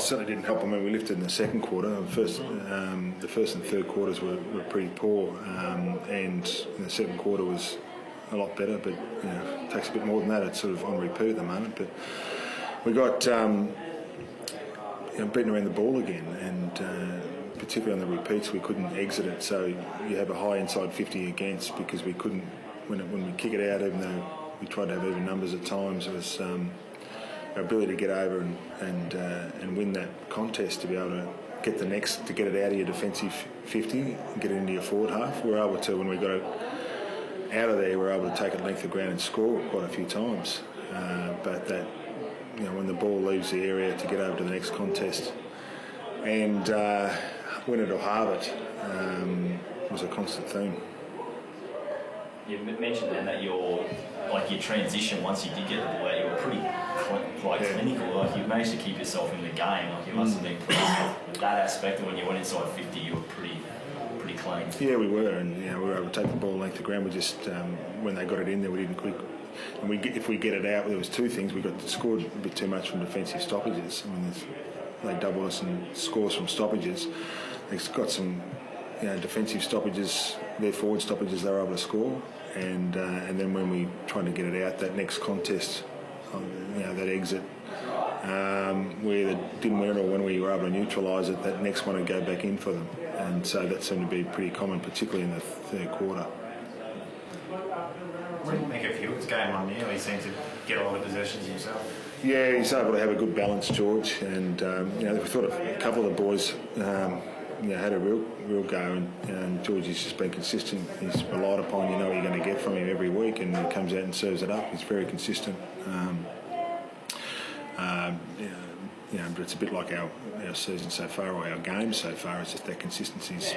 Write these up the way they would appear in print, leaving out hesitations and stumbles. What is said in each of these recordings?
certainly didn't help. I mean, we lifted in the second quarter. The first and third quarters were pretty poor, and the second quarter was a lot better. But it takes a bit more than that. It's sort of on repeat at the moment. But we got beaten around the ball again, and particularly on the repeats, we couldn't exit it. So you have a high inside 50 against because we couldn't when we kick it out, even though we tried to have even numbers at times. It was our ability to get over and win that contest, to be able to get it out of your defensive 50 and get it into your forward half. We were able to, when we got it out of there, we were able to take it length of ground and score quite a few times. But that, when the ball leaves the area, to get over to the next contest and win it or halve it was a constant theme. You mentioned then that your transition, once you did get the ball out, you were pretty clinical. Like, you managed to keep yourself in the game. Like, you must have been pleased with that aspect. And when you went inside 50, you were pretty clean. Yeah, we were, and we were able to take the ball length of ground. We just when they got it in there, we didn't quick. And if we get it out, there was two things. We got scored a bit too much from defensive stoppages. I mean, they double us and scores from stoppages. They've got some defensive stoppages, their forward stoppages, they were able to score. And then when we tried to get it out, that next contest, that exit, we either didn't win it, or when we were able to neutralise it, that next one would go back in for them. And so that seemed to be pretty common, particularly in the third quarter. What do you make of Hewitt's game on now? He seemed to get all the possessions himself. Yeah, he's able to have a good balance, George. And we thought a couple of the boys had a real go, and George has just been consistent. He's relied upon, what you're going to get from him every week, and he comes out and serves it up. He's very consistent. But it's a bit like our season so far, or our game so far. It's just that consistency's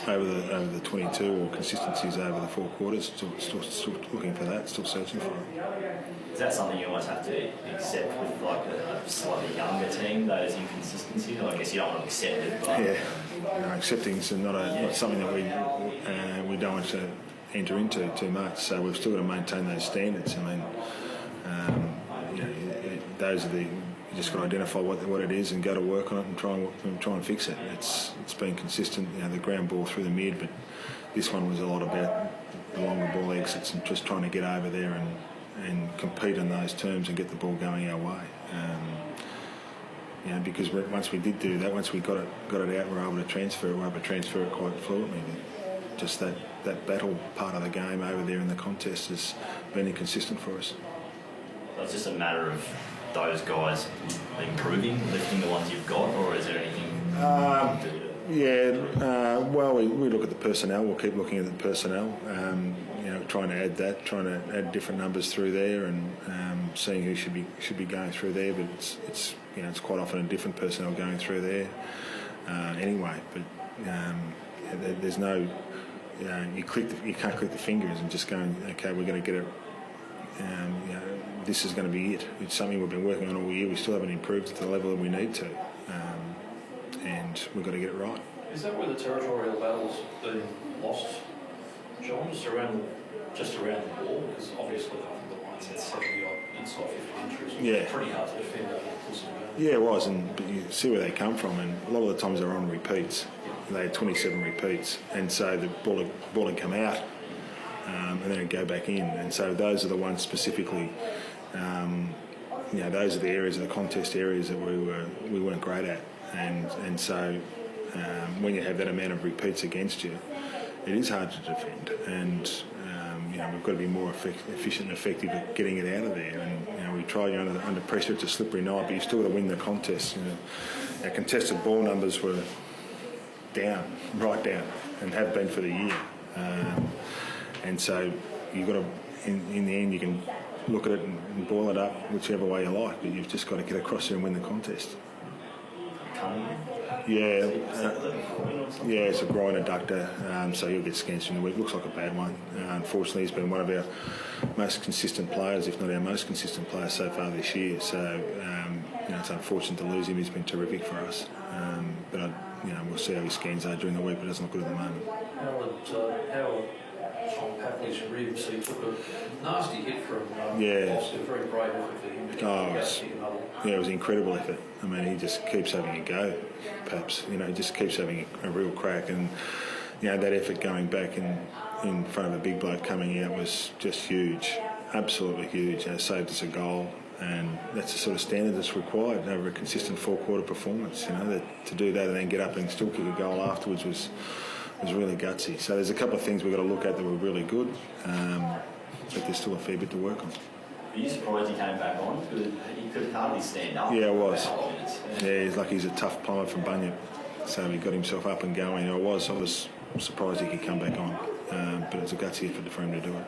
over the 22, or consistencies over the 4 quarters. Still looking for that. Still searching for it. Is that something you almost have to accept with a slightly younger team? Those inconsistencies. I guess you don't want to accept it. But accepting is not something that we don't want to enter into too much. So we've still got to maintain those standards. I mean, those are you just got to identify what it is and go to work on it and try and fix it. It's been consistent. The ground ball through the mid, but this one was a lot about the longer ball exits and just trying to get over there and compete on those terms and get the ball going our way. Because once we did do that, once we got it out, we were able to transfer it. We were able to transfer it quite fluently. Just that battle part of the game over there in the contest has been inconsistent for us. So it's just a matter of those guys improving, lifting the ones you've got, or is there anything? Well, we look at the personnel. We'll keep looking at the personnel. Trying to add different numbers through there, and seeing who should be going through there. But it's quite often a different personnel going through there anyway. But there's no you can't click the fingers and just going, okay, we're going to get it. This is going to be it. It's something we've been working on all year. We still haven't improved to the level that we need to, and we've got to get it right. Is that where the territorial battles been lost, John? Just around the ball, because obviously I think the Lions had 70-odd inside 50 inches. It was pretty hard to defend that. Yeah, it was, but you see where they come from, and a lot of the times they were on repeats. They had 27 repeats, and so the ball had come out, and then it'd go back in, and so those are the ones specifically. Those are the areas of the contest areas that we weren't great at, and so when you have that amount of repeats against you, it is hard to defend, and we've got to be more efficient and effective at getting it out of there. And we try under pressure. It's a slippery night, but you've still got to win the contest. Our contested ball numbers were right down, and have been for the year. And so you've got to, in the end, you can look at it and boil it up whichever way you like, but you've just got to get across there and win the contest. It's a groin adductor, so he'll get scans from the week. Looks like a bad one. Unfortunately, he's been one of our most consistent players, if not our most consistent player so far this year. So, it's unfortunate to lose him. He's been terrific for us. But we'll see how his scans are during the week, but it doesn't look good at the moment. How on Papley's ribs. He took a nasty hit from Yeah. Foster. A very brave effort for him to get Oh, out it's- kick another one. Yeah, it was an incredible effort. I mean, he just keeps having a go, perhaps. You know, he just keeps having a real crack. And, you know, that effort going back in front of a big bloke coming out was just huge. Absolutely huge. And it saved us a goal. And that's the sort of standard that's required over a consistent four-quarter performance. You know, that to do that and then get up and still kick a goal afterwards was really gutsy. So there's a couple of things we've got to look at that were really good, but there's still a fair bit to work on. Were you surprised he came back on? Because he could hardly stand up. Yeah, I was. For a couple of minutes. Yeah, he's a tough plumber from Bunyip, so he got himself up and going. I was surprised he could come back on, but it was a gutsy effort for him to do it.